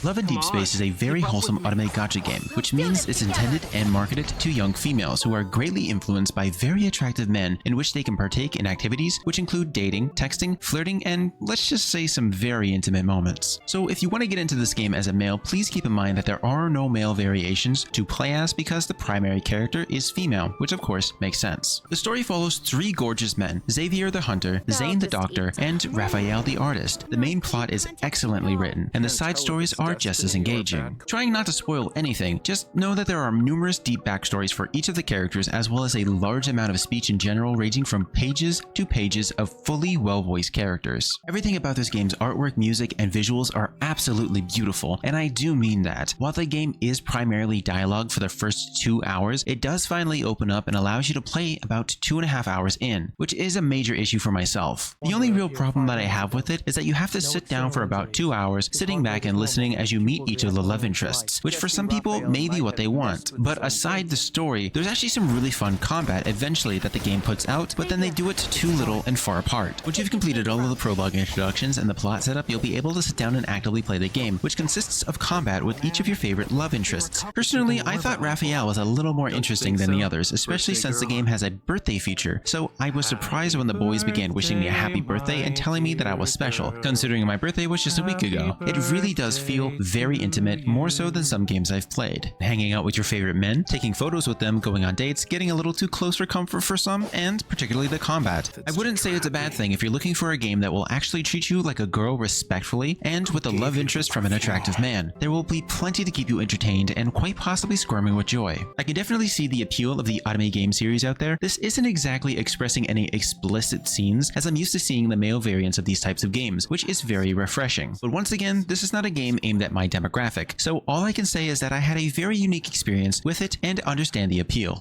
Love in Deepspace is a very wholesome Otome gacha game, which means it's intended and marketed to young females who are greatly influenced by very attractive men in which they can partake in activities which include dating, texting, flirting, and let's just say some very intimate moments. So if you want to get into this game as a male, please keep in mind that there are no male variations to play as because the primary character is female, which of course makes sense. The story follows three gorgeous men, Xavier the hunter, Zane the doctor, and Raphael the artist. The main plot is excellently written, and the side stories are just as engaging. Trying not to spoil anything, just know that there are numerous deep backstories for each of the characters as well as a large amount of speech in general ranging from pages to pages of fully well-voiced characters. Everything about this game's artwork, music, and visuals are absolutely beautiful, and I do mean that. While the game is primarily dialogue for the first 2 hours, it does finally open up and allows you to play about 2.5 hours in, which is a major issue for myself. The only real problem that I have with it is that you have to sit down for about 2 hours, sitting back and listening as you meet each of the love interests, which for some people may be what they want. But aside the story, there's actually some really fun combat eventually that the game puts out, but then they do it too little and far apart. Once you've completed all of the prologue introductions and the plot setup, you'll be able to sit down and actively play the game, which consists of combat with each of your favorite love interests. Personally, I thought Raphael was a little more interesting than the others, especially since the game has a birthday feature, so I was surprised when the boys began wishing me a happy birthday and telling me that I was special, considering my birthday was just a week ago. It really does feel very intimate, more so than some games I've played. Hanging out with your favorite men, taking photos with them, going on dates, getting a little too close for comfort for some, and particularly the combat. I wouldn't say it's a bad thing if you're looking for a game that will actually treat you like a girl respectfully and with a love interest from an attractive man. There will be plenty to keep you entertained and quite possibly squirming with joy. I can definitely see the appeal of the Otome game series out there. This isn't exactly expressing any explicit scenes, as I'm used to seeing the male variants of these types of games, which is very refreshing. But once again, this is not a game aimed at my demographic, so all I can say is that I had a very unique experience with it and understand the appeal.